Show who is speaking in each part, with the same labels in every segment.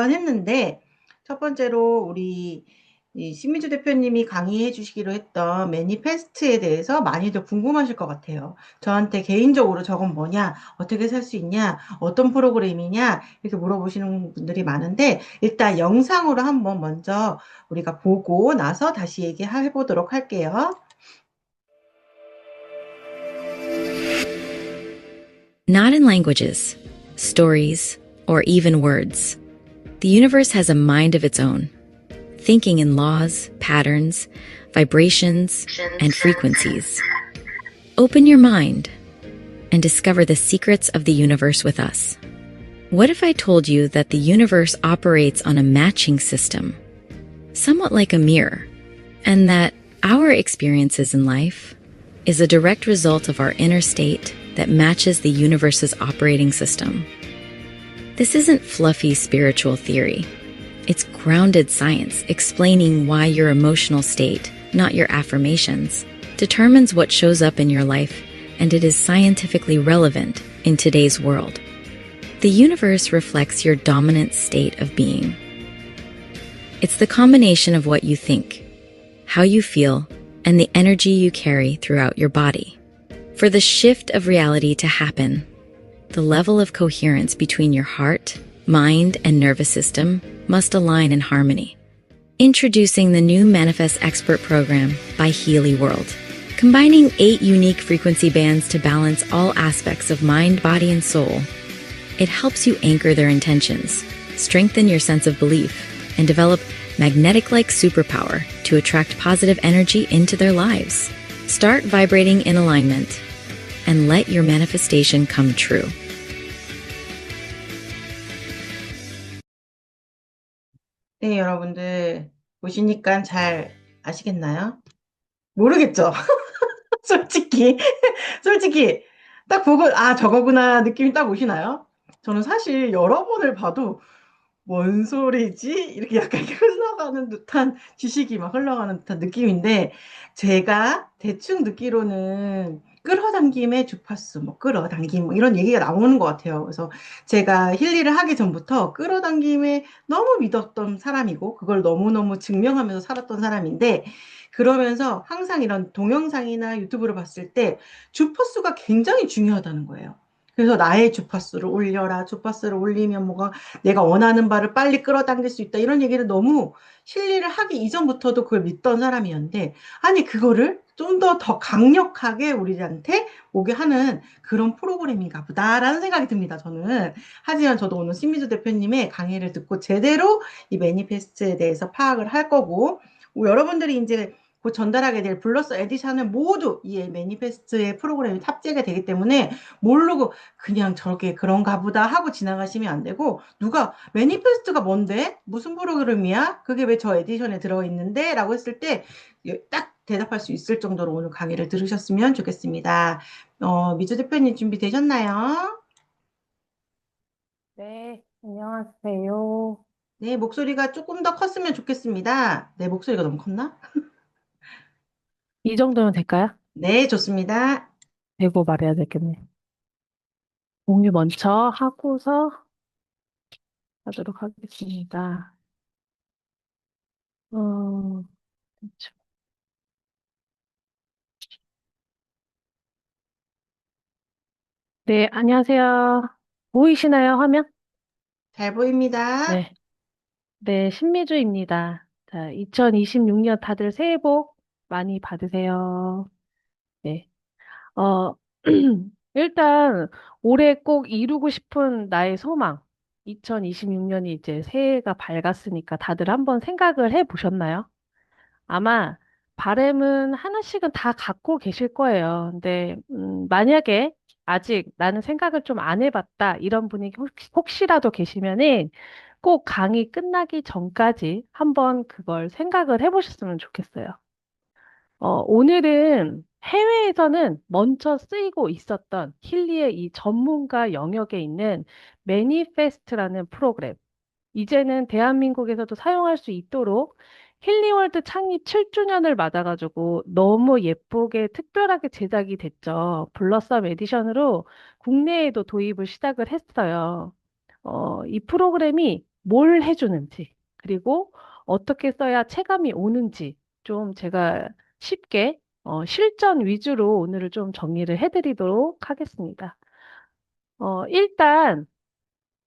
Speaker 1: 했는데 첫 번째로 우리 이 신민주 대표님이 강의해 주시기로 했던 매니페스트에 대해서 많이들 궁금하실 것 같아요. 저한테 개인적으로 저건 뭐냐, 어떻게 살 수 있냐, 어떤 프로그램이냐 이렇게 물어보시는 분들이 많은데 일단 영상으로 한번 먼저 우리가 보고 나서 다시 얘기해 보도록 할게요.
Speaker 2: Not in languages, stories, or even words. The universe has a mind of its own, thinking in laws, patterns, vibrations, and frequencies. Open your mind and discover the secrets of the universe with us. What if I told you that the universe operates on a matching system, somewhat like a mirror, and that our experiences in life is a direct result of our inner state that matches the universe's operating system? This isn't fluffy spiritual theory. It's grounded science explaining why your emotional state, not your affirmations, determines what shows up in your life, and it is scientifically relevant in today's world. The universe reflects your dominant state of being. It's the combination of what you think, how you feel, and the energy you carry throughout your body. For the shift of reality to happen, the level of coherence between your heart, mind, and nervous system must align in harmony. Introducing the new Manifest Expert program by Healy World. Combining 8 unique frequency bands to balance all aspects of mind, body, and soul, it helps you anchor their intentions, strengthen your sense of belief, and develop magnetic-like superpower to attract positive energy into their lives. Start vibrating in alignment and let your manifestation come true.
Speaker 1: 네, 여러분들 보시니까 잘 아시겠나요? 모르겠죠? 솔직히, 솔직히 딱 보고 아 저거구나 느낌이 딱 오시나요? 저는 사실 여러 번을 봐도 뭔 소리지? 이렇게 약간 흘러가는 듯한 지식이 막 흘러가는 듯한 느낌인데 제가 대충 듣기로는 끌어당김의 주파수, 뭐 끌어당김 뭐 이런 얘기가 나오는 것 같아요. 그래서 제가 힐리를 하기 전부터 끌어당김에 너무 믿었던 사람이고 그걸 너무너무 증명하면서 살았던 사람인데 그러면서 항상 이런 동영상이나 유튜브를 봤을 때 주파수가 굉장히 중요하다는 거예요. 그래서 나의 주파수를 올려라. 주파수를 올리면 뭐가 내가 원하는 바를 빨리 끌어당길 수 있다. 이런 얘기를 너무 실리를 하기 이전부터도 그걸 믿던 사람이었는데, 아니, 그거를 좀 더 강력하게 우리한테 오게 하는 그런 프로그램인가 보다라는 생각이 듭니다, 저는. 하지만 저도 오늘 신미주 대표님의 강의를 듣고 제대로 이 매니페스트에 대해서 파악을 할 거고, 여러분들이 이제 곧 전달하게 될 블러스 에디션을 모두 이 매니페스트의 프로그램에 탑재가 되기 때문에 모르고 그냥 저렇게 그런가 보다 하고 지나가시면 안 되고 누가 매니페스트가 뭔데? 무슨 프로그램이야? 그게 왜 저 에디션에 들어있는데? 라고 했을 때 딱 대답할 수 있을 정도로 오늘 강의를 들으셨으면 좋겠습니다. 미주 대표님 준비되셨나요?
Speaker 3: 네, 안녕하세요.
Speaker 1: 네, 목소리가 조금 더 컸으면 좋겠습니다. 네, 목소리가 너무 컸나?
Speaker 3: 이 정도면 될까요?
Speaker 1: 네, 좋습니다.
Speaker 3: 대고 말해야 되겠네. 공유 먼저 하고서 하도록 하겠습니다. 어, 네, 안녕하세요. 보이시나요, 화면?
Speaker 1: 잘 보입니다.
Speaker 3: 네, 네, 신미주입니다. 자, 2026년 다들 새해 복 많이 받으세요. 네, 어, 일단 올해 꼭 이루고 싶은 나의 소망. 2026년이 이제 새해가 밝았으니까 다들 한번 생각을 해 보셨나요? 아마 바램은 하나씩은 다 갖고 계실 거예요. 근데 만약에 아직 나는 생각을 좀 안 해봤다 이런 분이 혹시라도 계시면은 꼭 강의 끝나기 전까지 한번 그걸 생각을 해보셨으면 좋겠어요. 오늘은 해외에서는 먼저 쓰이고 있었던 힐리의 이 전문가 영역에 있는 매니페스트라는 프로그램. 이제는 대한민국에서도 사용할 수 있도록 힐리월드 창립 7주년을 맞아가지고 너무 예쁘게 특별하게 제작이 됐죠. 블러썸 에디션으로 국내에도 도입을 시작을 했어요. 이 프로그램이 뭘 해주는지, 그리고 어떻게 써야 체감이 오는지 좀 제가 쉽게 실전 위주로 오늘을 좀 정리를 해드리도록 하겠습니다. 일단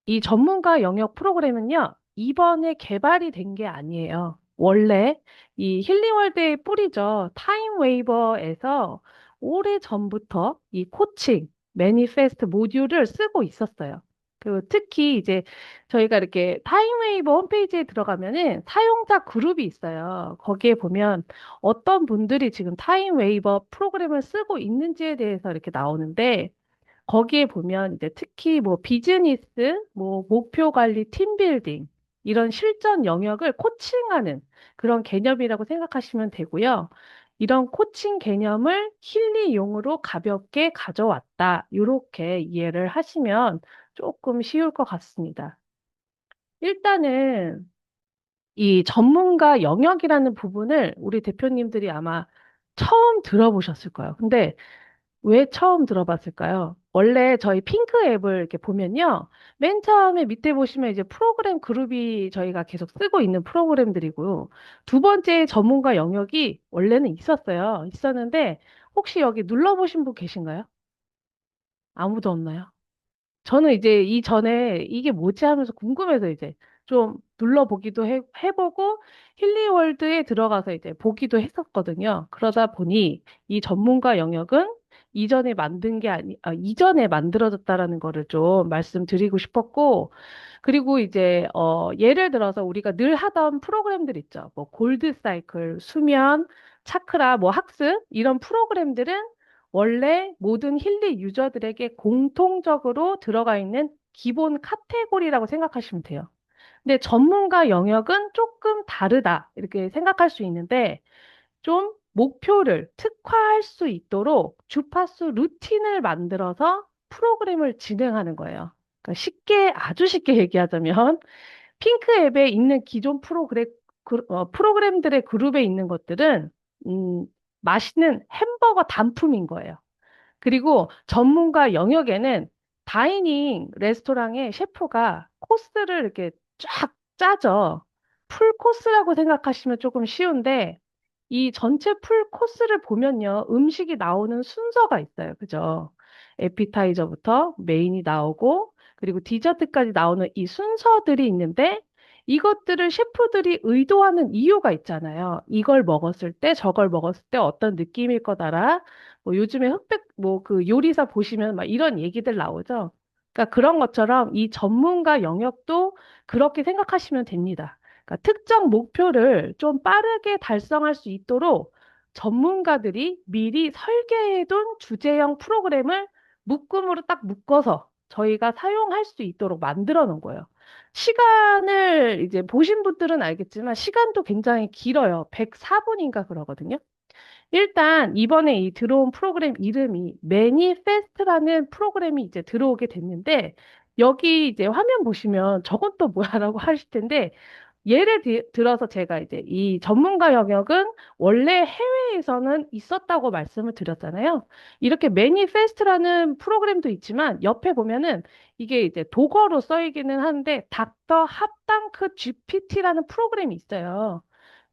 Speaker 3: 이 전문가 영역 프로그램은요, 이번에 개발이 된 게 아니에요. 원래 이 힐링월드의 뿌리죠. 타임웨이버에서 오래 전부터 이 코칭, 매니페스트 모듈을 쓰고 있었어요. 그리고 특히 이제 저희가 이렇게 타임웨이버 홈페이지에 들어가면은 사용자 그룹이 있어요. 거기에 보면 어떤 분들이 지금 타임웨이버 프로그램을 쓰고 있는지에 대해서 이렇게 나오는데 거기에 보면 이제 특히 뭐 비즈니스, 뭐 목표 관리, 팀 빌딩 이런 실전 영역을 코칭하는 그런 개념이라고 생각하시면 되고요. 이런 코칭 개념을 힐리용으로 가볍게 가져왔다. 이렇게 이해를 하시면 조금 쉬울 것 같습니다. 일단은 이 전문가 영역이라는 부분을 우리 대표님들이 아마 처음 들어보셨을 거예요. 근데 왜 처음 들어봤을까요? 원래 저희 핑크 앱을 이렇게 보면요. 맨 처음에 밑에 보시면 이제 프로그램 그룹이 저희가 계속 쓰고 있는 프로그램들이고요. 두 번째 전문가 영역이 원래는 있었어요. 있었는데 혹시 여기 눌러보신 분 계신가요? 아무도 없나요? 저는 이제 이전에 이게 뭐지 하면서 궁금해서 이제 좀 눌러보기도 해보고 힐리월드에 들어가서 이제 보기도 했었거든요. 그러다 보니 이 전문가 영역은 이전에 만들어졌다라는 거를 좀 말씀드리고 싶었고, 그리고 이제, 예를 들어서 우리가 늘 하던 프로그램들 있죠. 뭐 골드 사이클, 수면, 차크라, 뭐 학습, 이런 프로그램들은 원래 모든 힐리 유저들에게 공통적으로 들어가 있는 기본 카테고리라고 생각하시면 돼요. 근데 전문가 영역은 조금 다르다. 이렇게 생각할 수 있는데, 좀 목표를 특화할 수 있도록 주파수 루틴을 만들어서 프로그램을 진행하는 거예요. 그러니까 아주 쉽게 얘기하자면, 핑크 앱에 있는 기존 프로그램들의 그룹에 있는 것들은, 음, 맛있는 햄버거 단품인 거예요. 그리고 전문가 영역에는 다이닝 레스토랑의 셰프가 코스를 이렇게 쫙 짜죠. 풀 코스라고 생각하시면 조금 쉬운데 이 전체 풀 코스를 보면요. 음식이 나오는 순서가 있어요. 그죠? 에피타이저부터 메인이 나오고 그리고 디저트까지 나오는 이 순서들이 있는데 이것들을 셰프들이 의도하는 이유가 있잖아요. 이걸 먹었을 때 저걸 먹었을 때 어떤 느낌일 거다라 뭐 요즘에 흑백 뭐 그 요리사 보시면 막 이런 얘기들 나오죠. 그러니까 그런 것처럼 이 전문가 영역도 그렇게 생각하시면 됩니다. 그러니까 특정 목표를 좀 빠르게 달성할 수 있도록 전문가들이 미리 설계해둔 주제형 프로그램을 묶음으로 딱 묶어서 저희가 사용할 수 있도록 만들어 놓은 거예요. 시간을 이제 보신 분들은 알겠지만 시간도 굉장히 길어요. 104분인가 그러거든요. 일단 이번에 이 들어온 프로그램 이름이 매니페스트라는 프로그램이 이제 들어오게 됐는데 여기 이제 화면 보시면 저건 또 뭐야라고 하실 텐데 들어서 제가 이제 이 전문가 영역은 원래 해외에서는 있었다고 말씀을 드렸잖아요. 이렇게 매니페스트라는 프로그램도 있지만 옆에 보면은 이게 이제 독어로 써이기는 하는데 닥터 합당크 GPT라는 프로그램이 있어요.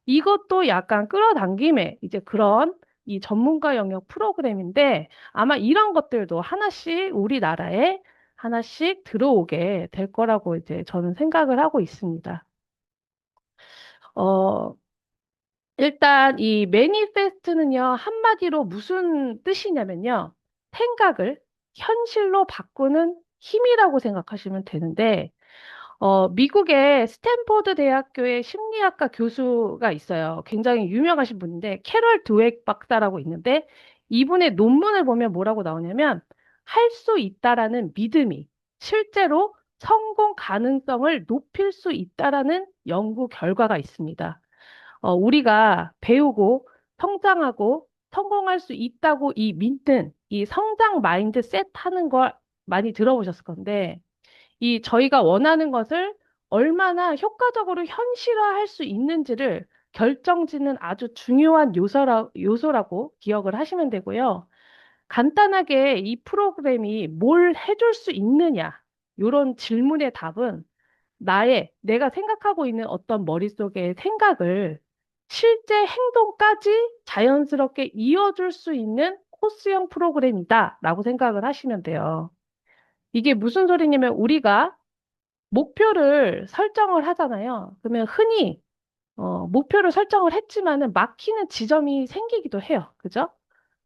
Speaker 3: 이것도 약간 끌어당김에 이제 그런 이 전문가 영역 프로그램인데 아마 이런 것들도 하나씩 우리나라에 하나씩 들어오게 될 거라고 이제 저는 생각을 하고 있습니다. 어, 일단 이 매니페스트는요, 한마디로 무슨 뜻이냐면요, 생각을 현실로 바꾸는 힘이라고 생각하시면 되는데, 미국의 스탠포드 대학교의 심리학과 교수가 있어요. 굉장히 유명하신 분인데, 캐럴 드웨익 박사라고 있는데, 이분의 논문을 보면 뭐라고 나오냐면, 할 수 있다라는 믿음이 실제로 성공 가능성을 높일 수 있다라는 연구 결과가 있습니다. 우리가 배우고 성장하고 성공할 수 있다고 이 믿는 이 성장 마인드셋 하는 걸 많이 들어보셨을 건데, 이 저희가 원하는 것을 얼마나 효과적으로 현실화할 수 있는지를 결정짓는 아주 중요한 요소라고 기억을 하시면 되고요. 간단하게 이 프로그램이 뭘 해줄 수 있느냐, 이런 질문의 답은 내가 생각하고 있는 어떤 머릿속의 생각을 실제 행동까지 자연스럽게 이어줄 수 있는 코스형 프로그램이다라고 생각을 하시면 돼요. 이게 무슨 소리냐면 우리가 목표를 설정을 하잖아요. 그러면 흔히 목표를 설정을 했지만은 막히는 지점이 생기기도 해요. 그죠?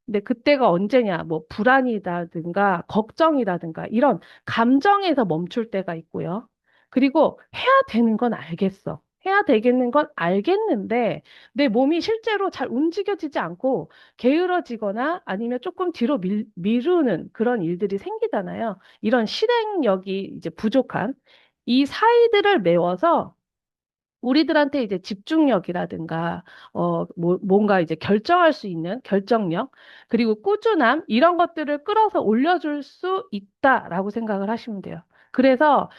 Speaker 3: 근데 그때가 언제냐? 뭐 불안이라든가 걱정이라든가 이런 감정에서 멈출 때가 있고요. 그리고 해야 되는 건 알겠어. 해야 되겠는 건 알겠는데 내 몸이 실제로 잘 움직여지지 않고 게으러지거나 아니면 조금 뒤로 미루는 그런 일들이 생기잖아요. 이런 실행력이 이제 부족한 이 사이들을 메워서 우리들한테 이제 집중력이라든가, 뭔가 이제 결정할 수 있는 결정력, 그리고 꾸준함, 이런 것들을 끌어서 올려줄 수 있다라고 생각을 하시면 돼요. 그래서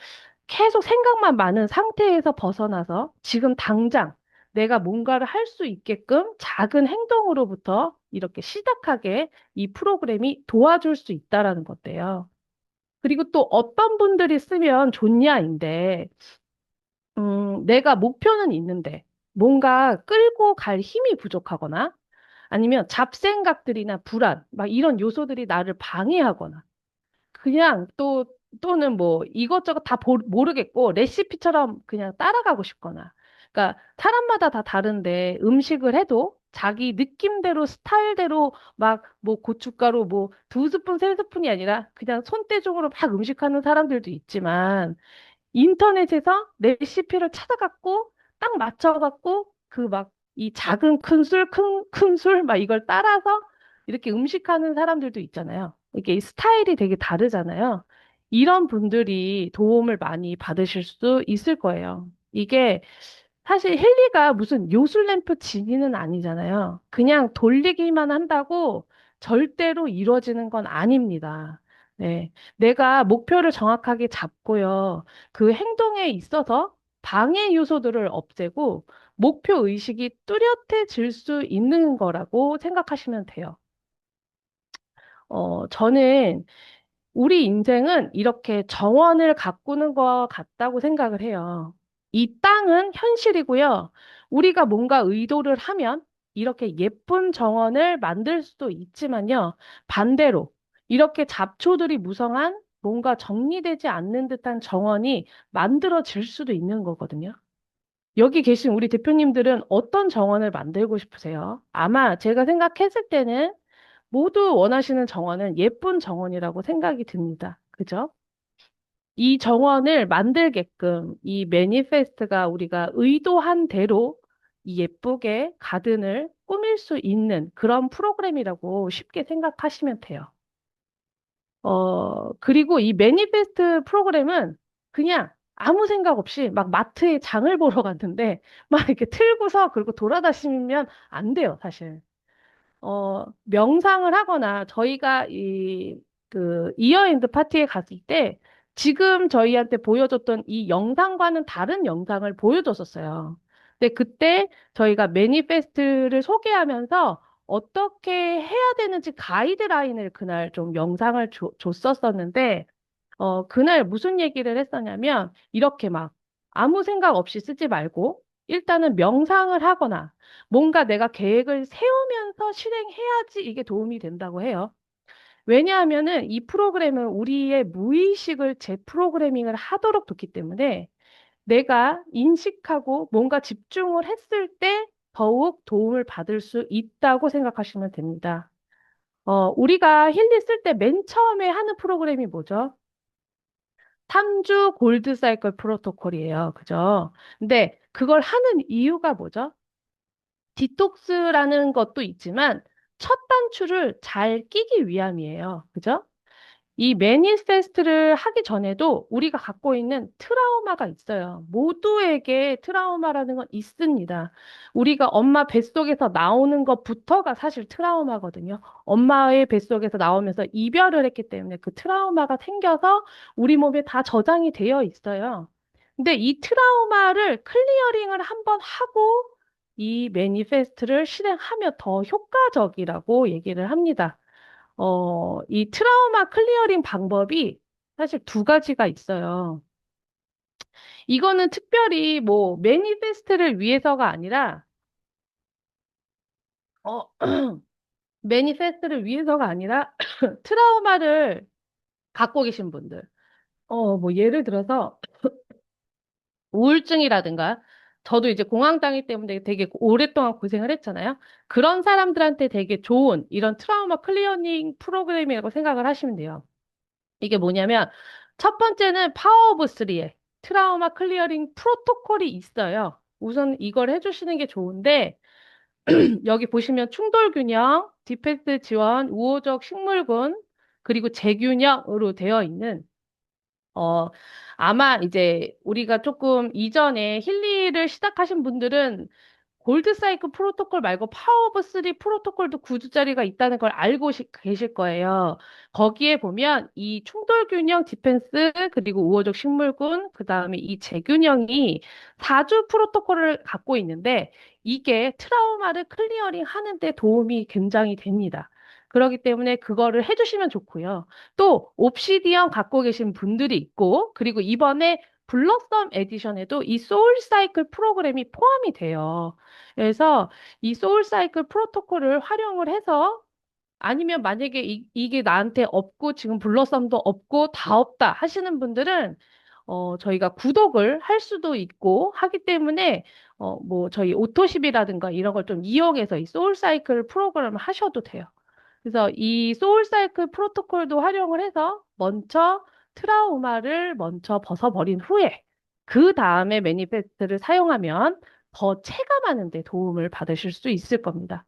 Speaker 3: 계속 생각만 많은 상태에서 벗어나서 지금 당장 내가 뭔가를 할 수 있게끔 작은 행동으로부터 이렇게 시작하게 이 프로그램이 도와줄 수 있다라는 것대요. 그리고 또 어떤 분들이 쓰면 좋냐인데, 내가 목표는 있는데 뭔가 끌고 갈 힘이 부족하거나 아니면 잡생각들이나 불안, 막 이런 요소들이 나를 방해하거나 그냥 또는 뭐 이것저것 다 모르겠고 레시피처럼 그냥 따라가고 싶거나 그러니까 사람마다 다 다른데 음식을 해도 자기 느낌대로 스타일대로 막 뭐 고춧가루 뭐 두 스푼 세 스푼이 아니라 그냥 손대중으로 막 음식하는 사람들도 있지만 인터넷에서 레시피를 찾아갖고 딱 맞춰갖고 그 막 이 작은 큰 술 막 이걸 따라서 이렇게 음식하는 사람들도 있잖아요. 이게 스타일이 되게 다르잖아요. 이런 분들이 도움을 많이 받으실 수 있을 거예요. 이게 사실 헨리가 무슨 요술램프 지니는 아니잖아요. 그냥 돌리기만 한다고 절대로 이루어지는 건 아닙니다. 네. 내가 목표를 정확하게 잡고요. 그 행동에 있어서 방해 요소들을 없애고 목표 의식이 뚜렷해질 수 있는 거라고 생각하시면 돼요. 저는 우리 인생은 이렇게 정원을 가꾸는 것 같다고 생각을 해요. 이 땅은 현실이고요. 우리가 뭔가 의도를 하면 이렇게 예쁜 정원을 만들 수도 있지만요. 반대로 이렇게 잡초들이 무성한 뭔가 정리되지 않는 듯한 정원이 만들어질 수도 있는 거거든요. 여기 계신 우리 대표님들은 어떤 정원을 만들고 싶으세요? 아마 제가 생각했을 때는 모두 원하시는 정원은 예쁜 정원이라고 생각이 듭니다. 그죠? 이 정원을 만들게끔 이 매니페스트가 우리가 의도한 대로 이 예쁘게 가든을 꾸밀 수 있는 그런 프로그램이라고 쉽게 생각하시면 돼요. 그리고 이 매니페스트 프로그램은 그냥 아무 생각 없이 막 마트에 장을 보러 갔는데 막 이렇게 틀고서 그리고 돌아다니면 안 돼요, 사실. 명상을 하거나 저희가 이어엔드 파티에 갔을 때 지금 저희한테 보여줬던 이 영상과는 다른 영상을 보여줬었어요. 근데 그때 저희가 매니페스트를 소개하면서 어떻게 해야 되는지 가이드라인을 그날 좀 영상을 줬었었는데 그날 무슨 얘기를 했었냐면, 이렇게 막 아무 생각 없이 쓰지 말고, 일단은 명상을 하거나, 뭔가 내가 계획을 세우면서 실행해야지 이게 도움이 된다고 해요. 왜냐하면은 이 프로그램은 우리의 무의식을 재프로그래밍을 하도록 뒀기 때문에 내가 인식하고 뭔가 집중을 했을 때 더욱 도움을 받을 수 있다고 생각하시면 됩니다. 우리가 힐리 쓸 때 맨 처음에 하는 프로그램이 뭐죠? 3주 골드 사이클 프로토콜이에요. 그죠? 근데 그걸 하는 이유가 뭐죠? 디톡스라는 것도 있지만 첫 단추를 잘 끼기 위함이에요. 그죠? 이 매니페스트를 하기 전에도 우리가 갖고 있는 트라우마가 있어요. 모두에게 트라우마라는 건 있습니다. 우리가 엄마 뱃속에서 나오는 것부터가 사실 트라우마거든요. 엄마의 뱃속에서 나오면서 이별을 했기 때문에 그 트라우마가 생겨서 우리 몸에 다 저장이 되어 있어요. 근데 이 트라우마를 클리어링을 한번 하고 이 매니페스트를 실행하면 더 효과적이라고 얘기를 합니다. 이 트라우마 클리어링 방법이 사실 두 가지가 있어요. 이거는 특별히 뭐 매니페스트를 위해서가 아니라 어, 매니페스트를 위해서가 아니라 트라우마를 갖고 계신 분들. 뭐 예를 들어서 우울증이라든가 저도 이제 공황장애 때문에 되게 오랫동안 고생을 했잖아요. 그런 사람들한테 되게 좋은 이런 트라우마 클리어닝 프로그램이라고 생각을 하시면 돼요. 이게 뭐냐면 첫 번째는 파워 오브 스리에 트라우마 클리어링 프로토콜이 있어요. 우선 이걸 해주시는 게 좋은데 여기 보시면 충돌 균형, 디펜스 지원, 우호적 식물군, 그리고 재균형으로 되어 있는 어, 아마 이제 우리가 조금 이전에 힐리를 시작하신 분들은 골드 사이클 프로토콜 말고 파워 오브 3 프로토콜도 9주짜리가 있다는 걸 알고 계실 거예요. 거기에 보면 이 충돌 균형 디펜스 그리고 우호적 식물군 그다음에 이 재균형이 4주 프로토콜을 갖고 있는데 이게 트라우마를 클리어링 하는 데 도움이 굉장히 됩니다. 그렇기 때문에 그거를 해주시면 좋고요. 또 옵시디언 갖고 계신 분들이 있고 그리고 이번에 블러썸 에디션에도 이 소울 사이클 프로그램이 포함이 돼요. 그래서 이 소울 사이클 프로토콜을 활용을 해서 아니면 만약에 이게 나한테 없고 지금 블러썸도 없고 다 없다 하시는 분들은 저희가 구독을 할 수도 있고 하기 때문에 뭐 저희 오토십이라든가 이런 걸 좀 이용해서 이 소울 사이클 프로그램을 하셔도 돼요. 그래서 이 소울 사이클 프로토콜도 활용을 해서 먼저 트라우마를 먼저 벗어버린 후에 그 다음에 매니페스트를 사용하면 더 체감하는 데 도움을 받으실 수 있을 겁니다.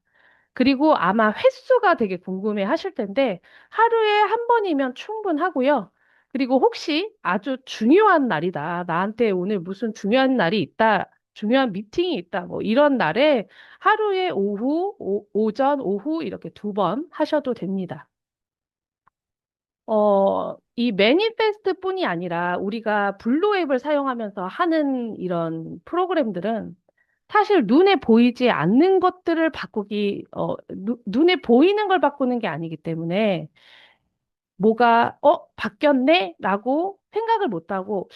Speaker 3: 그리고 아마 횟수가 되게 궁금해 하실 텐데 하루에 한 번이면 충분하고요. 그리고 혹시 아주 중요한 날이다. 나한테 오늘 무슨 중요한 날이 있다. 중요한 미팅이 있다. 뭐 이런 날에 하루에 오전, 오후 이렇게 2번 하셔도 됩니다. 이 매니페스트뿐이 아니라 우리가 블루 앱을 사용하면서 하는 이런 프로그램들은 사실 눈에 보이지 않는 것들을 바꾸기, 눈에 보이는 걸 바꾸는 게 아니기 때문에 뭐가, 바뀌었네? 라고 생각을 못하고,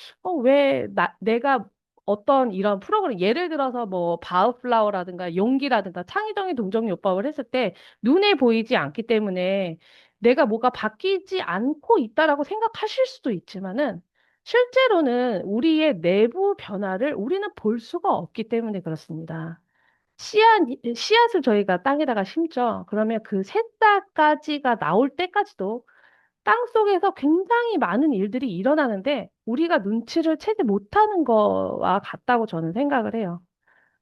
Speaker 3: 내가 어떤 이런 프로그램, 예를 들어서 뭐, 바우플라워라든가 용기라든가 창의적인 동정요법을 했을 때 눈에 보이지 않기 때문에 내가 뭐가 바뀌지 않고 있다라고 생각하실 수도 있지만은 실제로는 우리의 내부 변화를 우리는 볼 수가 없기 때문에 그렇습니다. 씨앗을 저희가 땅에다가 심죠. 그러면 그 새싹까지가 나올 때까지도 땅속에서 굉장히 많은 일들이 일어나는데 우리가 눈치를 채지 못하는 거와 같다고 저는 생각을 해요.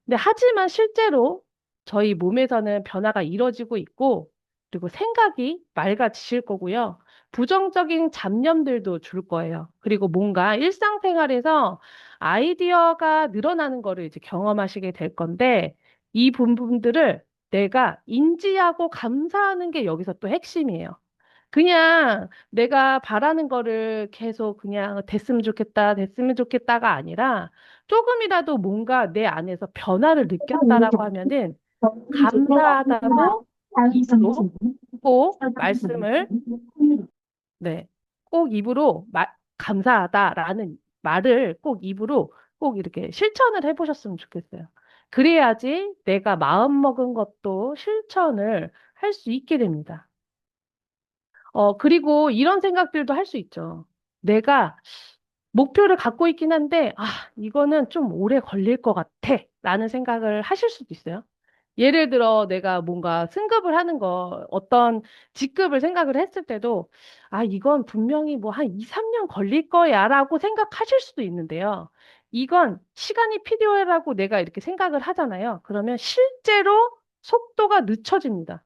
Speaker 3: 근데 하지만 실제로 저희 몸에서는 변화가 이뤄지고 있고 그리고 생각이 맑아지실 거고요. 부정적인 잡념들도 줄 거예요. 그리고 뭔가 일상생활에서 아이디어가 늘어나는 거를 이제 경험하시게 될 건데 이 부분들을 내가 인지하고 감사하는 게 여기서 또 핵심이에요. 그냥 내가 바라는 거를 계속 그냥 됐으면 좋겠다, 됐으면 좋겠다가 아니라 조금이라도 뭔가 내 안에서 변화를 느꼈다라고 하면은 감사하다고 입으로 꼭 말씀을, 네, 꼭 입으로 감사하다라는 말을 꼭 입으로 꼭 이렇게 실천을 해보셨으면 좋겠어요. 그래야지 내가 마음먹은 것도 실천을 할 수 있게 됩니다. 그리고 이런 생각들도 할 수 있죠. 내가 목표를 갖고 있긴 한데, 이거는 좀 오래 걸릴 것 같아. 라는 생각을 하실 수도 있어요. 예를 들어 내가 뭔가 승급을 하는 거, 어떤 직급을 생각을 했을 때도, 이건 분명히 뭐 한 2, 3년 걸릴 거야. 라고 생각하실 수도 있는데요. 이건 시간이 필요해라고 내가 이렇게 생각을 하잖아요. 그러면 실제로 속도가 늦춰집니다.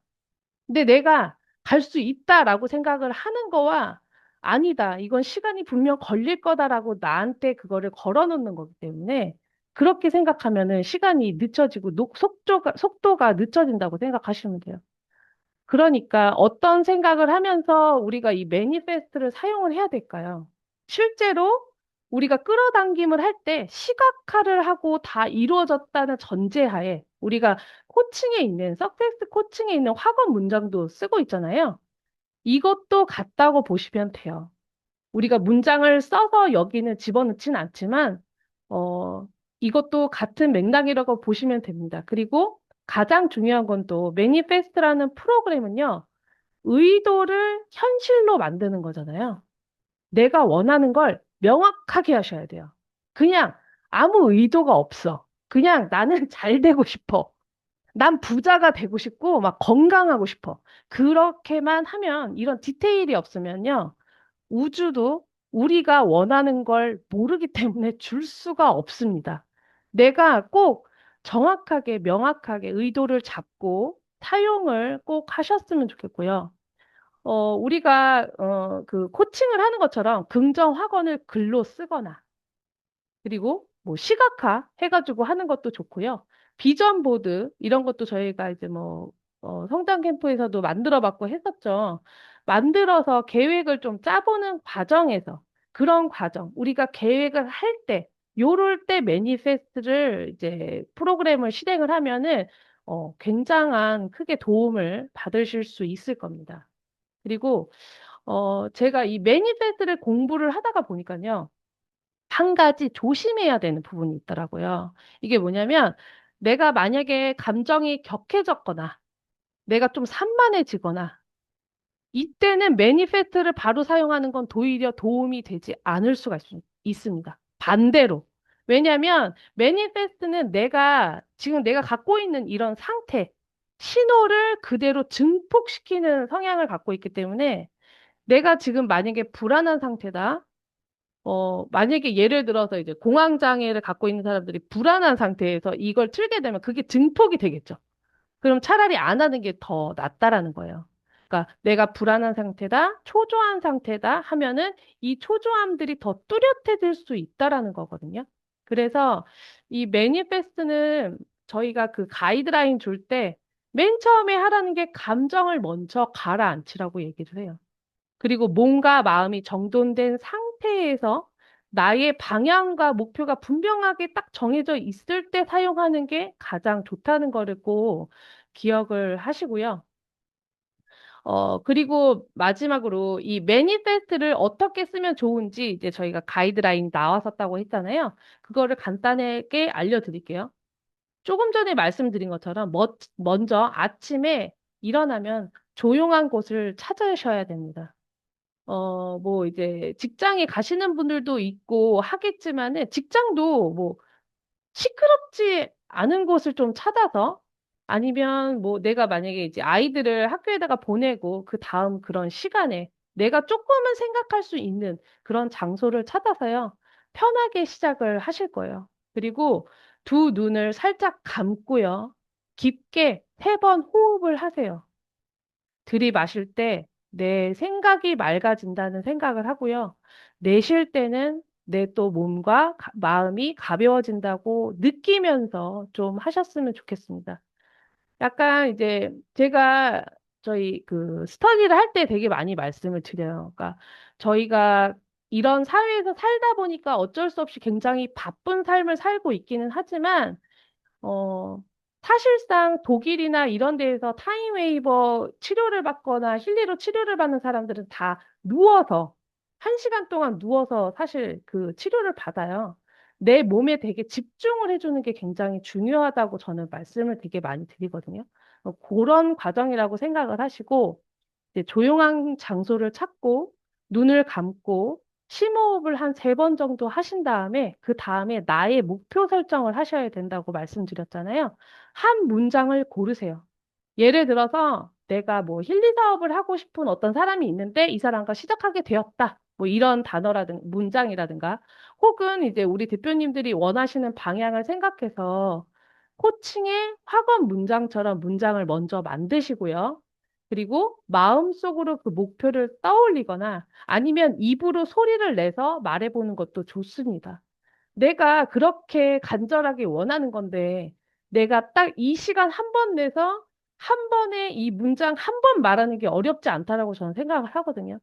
Speaker 3: 근데 내가 갈 수 있다라고 생각을 하는 거와 아니다. 이건 시간이 분명 걸릴 거다라고 나한테 그거를 걸어 놓는 거기 때문에 그렇게 생각하면은 시간이 늦춰지고 속도가 늦춰진다고 생각하시면 돼요. 그러니까 어떤 생각을 하면서 우리가 이 매니페스트를 사용을 해야 될까요? 실제로 우리가 끌어당김을 할 때 시각화를 하고 다 이루어졌다는 전제하에 우리가 코칭에 있는 석세스 코칭에 있는 학원 문장도 쓰고 있잖아요. 이것도 같다고 보시면 돼요. 우리가 문장을 써서 여기는 집어넣진 않지만 어, 이것도 같은 맥락이라고 보시면 됩니다. 그리고 가장 중요한 건 또 매니페스트라는 프로그램은요, 의도를 현실로 만드는 거잖아요. 내가 원하는 걸 명확하게 하셔야 돼요. 그냥 아무 의도가 없어. 그냥 나는 잘 되고 싶어. 난 부자가 되고 싶고, 막 건강하고 싶어. 그렇게만 하면, 이런 디테일이 없으면요, 우주도 우리가 원하는 걸 모르기 때문에 줄 수가 없습니다. 내가 꼭 정확하게, 명확하게 의도를 잡고 사용을 꼭 하셨으면 좋겠고요. 우리가, 그 코칭을 하는 것처럼 긍정 확언을 글로 쓰거나, 그리고 뭐 시각화 해가지고 하는 것도 좋고요. 비전 보드 이런 것도 저희가 이제 뭐 성당 캠프에서도 만들어 봤고 했었죠. 만들어서 계획을 좀 짜보는 과정에서 그런 과정 우리가 계획을 할 때 요럴 때 매니페스트를 이제 프로그램을 실행을 하면은 굉장한 크게 도움을 받으실 수 있을 겁니다. 그리고 제가 이 매니페스트를 공부를 하다가 보니까요. 한 가지 조심해야 되는 부분이 있더라고요. 이게 뭐냐면 내가 만약에 감정이 격해졌거나 내가 좀 산만해지거나 이때는 매니페스트를 바로 사용하는 건 도리어 도움이 되지 않을 수가 있습니다. 반대로. 왜냐하면 매니페스트는 지금 내가 갖고 있는 이런 상태, 신호를 그대로 증폭시키는 성향을 갖고 있기 때문에 내가 지금 만약에 불안한 상태다. 만약에 예를 들어서 이제 공황장애를 갖고 있는 사람들이 불안한 상태에서 이걸 틀게 되면 그게 증폭이 되겠죠. 그럼 차라리 안 하는 게 더 낫다라는 거예요. 그러니까 내가 불안한 상태다, 초조한 상태다 하면은 이 초조함들이 더 뚜렷해질 수 있다라는 거거든요. 그래서 이 매니페스트는 저희가 그 가이드라인 줄 때 맨 처음에 하라는 게 감정을 먼저 가라앉히라고 얘기를 해요. 그리고 몸과 마음이 정돈된 상태에서 나의 방향과 목표가 분명하게 딱 정해져 있을 때 사용하는 게 가장 좋다는 거를 꼭 기억을 하시고요. 그리고 마지막으로 이 매니페스트를 어떻게 쓰면 좋은지 이제 저희가 가이드라인 나왔었다고 했잖아요. 그거를 간단하게 알려드릴게요. 조금 전에 말씀드린 것처럼 먼저 아침에 일어나면 조용한 곳을 찾으셔야 됩니다. 뭐 이제 직장에 가시는 분들도 있고 하겠지만은 직장도 뭐 시끄럽지 않은 곳을 좀 찾아서 아니면 뭐 내가 만약에 이제 아이들을 학교에다가 보내고 그 다음 그런 시간에 내가 조금은 생각할 수 있는 그런 장소를 찾아서요. 편하게 시작을 하실 거예요. 그리고 두 눈을 살짝 감고요. 깊게 3번 호흡을 하세요. 들이마실 때 내 생각이 맑아진다는 생각을 하고요. 내쉴 때는 내 또 몸과 마음이 가벼워진다고 느끼면서 좀 하셨으면 좋겠습니다. 약간 이제 제가 저희 그 스터디를 할 때 되게 많이 말씀을 드려요. 그러니까 저희가 이런 사회에서 살다 보니까 어쩔 수 없이 굉장히 바쁜 삶을 살고 있기는 하지만 어, 사실상 독일이나 이런 데에서 타임웨이버 치료를 받거나 힐리로 치료를 받는 사람들은 다 누워서, 1시간 동안 누워서 사실 그 치료를 받아요. 내 몸에 되게 집중을 해주는 게 굉장히 중요하다고 저는 말씀을 되게 많이 드리거든요. 그런 과정이라고 생각을 하시고, 이제 조용한 장소를 찾고 눈을 감고 심호흡을 한 3번 정도 하신 다음에 그 다음에 나의 목표 설정을 하셔야 된다고 말씀드렸잖아요. 한 문장을 고르세요. 예를 들어서 내가 뭐 힐리 사업을 하고 싶은 어떤 사람이 있는데 이 사람과 시작하게 되었다. 뭐 이런 문장이라든가 혹은 이제 우리 대표님들이 원하시는 방향을 생각해서 코칭의 학원 문장처럼 문장을 먼저 만드시고요. 그리고 마음속으로 그 목표를 떠올리거나 아니면 입으로 소리를 내서 말해보는 것도 좋습니다. 내가 그렇게 간절하게 원하는 건데 내가 딱 이 시간 한 번 내서 한 번에 이 문장 한 번 말하는 게 어렵지 않다라고 저는 생각을 하거든요.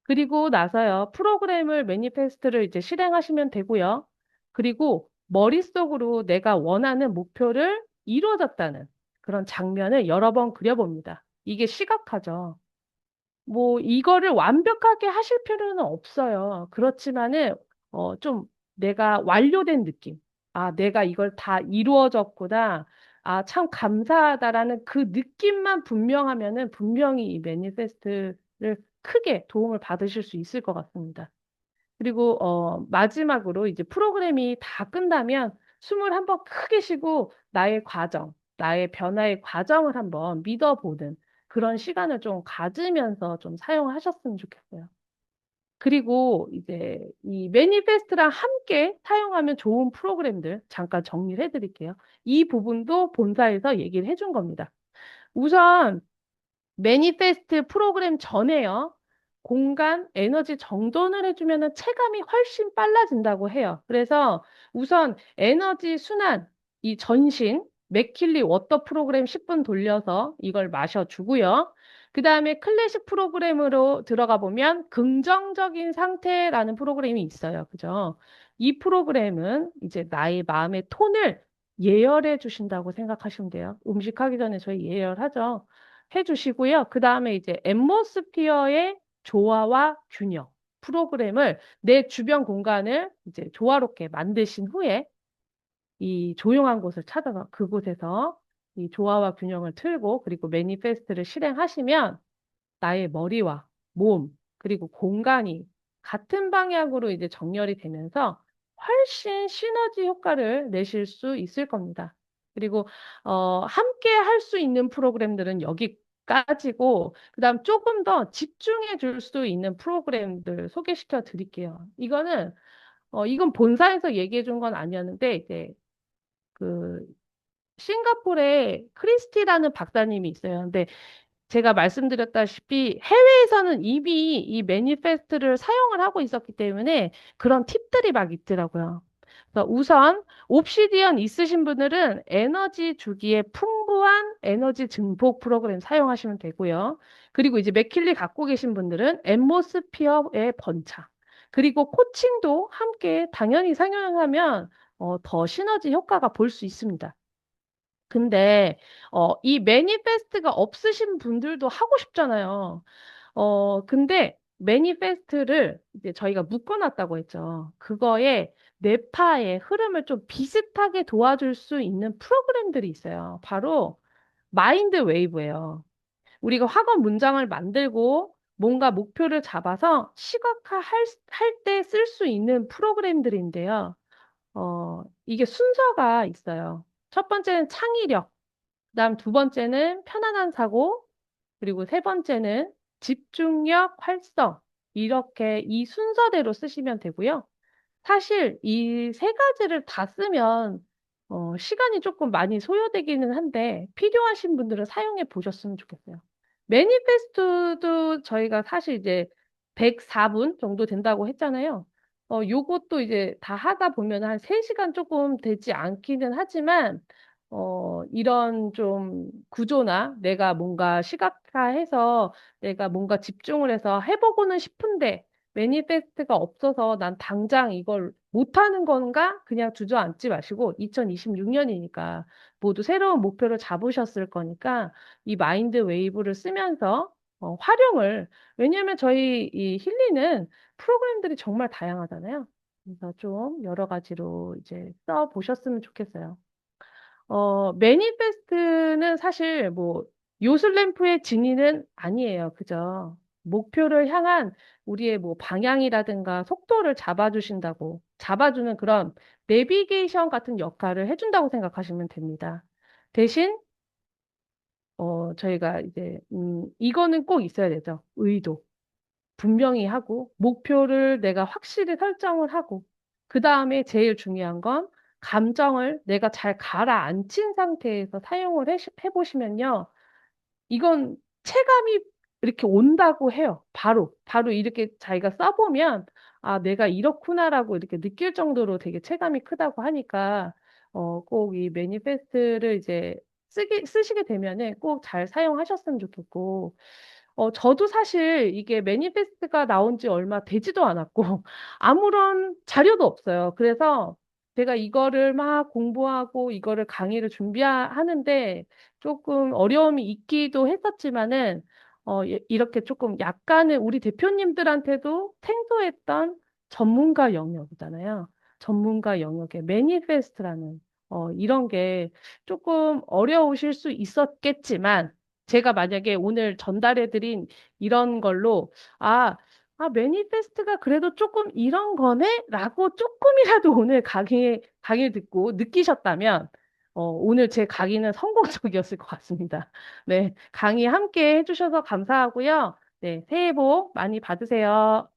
Speaker 3: 그리고 나서요, 프로그램을 매니페스트를 이제 실행하시면 되고요. 그리고 머릿속으로 내가 원하는 목표를 이루어졌다는 그런 장면을 여러 번 그려봅니다. 이게 시각화죠. 뭐, 이거를 완벽하게 하실 필요는 없어요. 그렇지만은, 좀 내가 완료된 느낌. 아, 내가 이걸 다 이루어졌구나. 아, 참 감사하다라는 그 느낌만 분명하면은 분명히 이 매니페스트를 크게 도움을 받으실 수 있을 것 같습니다. 그리고 마지막으로 이제 프로그램이 다 끝나면 숨을 한번 크게 쉬고 나의 과정, 나의 변화의 과정을 한번 믿어보는 그런 시간을 좀 가지면서 좀 사용하셨으면 좋겠어요. 그리고 이제 이 매니페스트랑 함께 사용하면 좋은 프로그램들 잠깐 정리를 해드릴게요. 이 부분도 본사에서 얘기를 해준 겁니다. 우선 매니페스트 프로그램 전에요. 공간, 에너지 정돈을 해주면 체감이 훨씬 빨라진다고 해요. 그래서 우선 에너지 순환, 이 전신, 맥킬리 워터 프로그램 10분 돌려서 이걸 마셔주고요. 그 다음에 클래식 프로그램으로 들어가 보면 긍정적인 상태라는 프로그램이 있어요. 그죠? 이 프로그램은 이제 나의 마음의 톤을 예열해 주신다고 생각하시면 돼요. 음식하기 전에 저희 예열하죠. 해주시고요. 그 다음에 이제 앰모스피어의 조화와 균형 프로그램을 내 주변 공간을 이제 조화롭게 만드신 후에 이 조용한 곳을 찾아서 그곳에서 이 조화와 균형을 틀고 그리고 매니페스트를 실행하시면 나의 머리와 몸, 그리고 공간이 같은 방향으로 이제 정렬이 되면서 훨씬 시너지 효과를 내실 수 있을 겁니다. 그리고 함께 할 수 있는 프로그램들은 여기까지고, 그다음 조금 더 집중해 줄 수 있는 프로그램들 소개시켜 드릴게요. 이건 본사에서 얘기해 준 건 아니었는데, 이제 그 싱가포르에 크리스티라는 박사님이 있어요. 근데 제가 말씀드렸다시피 해외에서는 이미 이 매니페스트를 사용을 하고 있었기 때문에 그런 팁들이 막 있더라고요. 그래서 우선 옵시디언 있으신 분들은 에너지 주기에 풍부한 에너지 증폭 프로그램 사용하시면 되고요. 그리고 이제 맥킬리 갖고 계신 분들은 앰모스피어의 번창. 그리고 코칭도 함께 당연히 상용하면 더 시너지 효과가 볼 수 있습니다. 근데 이 매니페스트가 없으신 분들도 하고 싶잖아요. 근데 매니페스트를 이제 저희가 묶어놨다고 했죠. 그거에 뇌파의 흐름을 좀 비슷하게 도와줄 수 있는 프로그램들이 있어요. 바로 마인드 웨이브예요. 우리가 학원 문장을 만들고 뭔가 목표를 잡아서 시각화 할 때 쓸 수 있는 프로그램들인데요. 이게 순서가 있어요. 첫 번째는 창의력, 그다음 두 번째는 편안한 사고, 그리고 세 번째는 집중력 활성. 이렇게 이 순서대로 쓰시면 되고요. 사실 이 세 가지를 다 쓰면 시간이 조금 많이 소요되기는 한데 필요하신 분들은 사용해 보셨으면 좋겠어요. 매니페스트도 저희가 사실 이제 104분 정도 된다고 했잖아요. 요것도 이제 다 하다 보면 한 3시간 조금 되지 않기는 하지만 이런 좀 구조나 내가 뭔가 시각화해서 내가 뭔가 집중을 해서 해보고는 싶은데 매니페스트가 없어서 난 당장 이걸 못하는 건가? 그냥 주저앉지 마시고 2026년이니까 모두 새로운 목표를 잡으셨을 거니까 이 마인드 웨이브를 쓰면서 활용을, 왜냐하면 저희 이 힐리는 프로그램들이 정말 다양하잖아요. 그래서 좀 여러 가지로 이제 써보셨으면 좋겠어요. 매니페스트는 사실 뭐 요술램프의 진위는 아니에요. 그죠? 목표를 향한 우리의 뭐 방향이라든가 속도를 잡아주는 그런 내비게이션 같은 역할을 해준다고 생각하시면 됩니다. 대신, 저희가 이제, 이거는 꼭 있어야 되죠. 의도. 분명히 하고, 목표를 내가 확실히 설정을 하고, 그 다음에 제일 중요한 건 감정을 내가 잘 가라앉힌 상태에서 사용을 해보시면요. 이건 체감이 이렇게 온다고 해요. 바로 이렇게 자기가 써보면, 아, 내가 이렇구나라고 이렇게 느낄 정도로 되게 체감이 크다고 하니까, 꼭 이 매니페스트를 이제 쓰시게 되면은 꼭 잘 사용하셨으면 좋겠고, 저도 사실 이게 매니페스트가 나온 지 얼마 되지도 않았고, 아무런 자료도 없어요. 그래서 제가 이거를 막 공부하고 이거를 강의를 준비하는데 조금 어려움이 있기도 했었지만은, 이렇게 조금 약간은 우리 대표님들한테도 생소했던 전문가 영역이잖아요. 전문가 영역의 매니페스트라는 이런 게 조금 어려우실 수 있었겠지만 제가 만약에 오늘 전달해드린 이런 걸로 아, 매니페스트가 그래도 조금 이런 거네? 라고 조금이라도 오늘 강의 듣고 느끼셨다면 오늘 제 강의는 성공적이었을 것 같습니다. 네, 강의 함께 해주셔서 감사하고요. 네, 새해 복 많이 받으세요.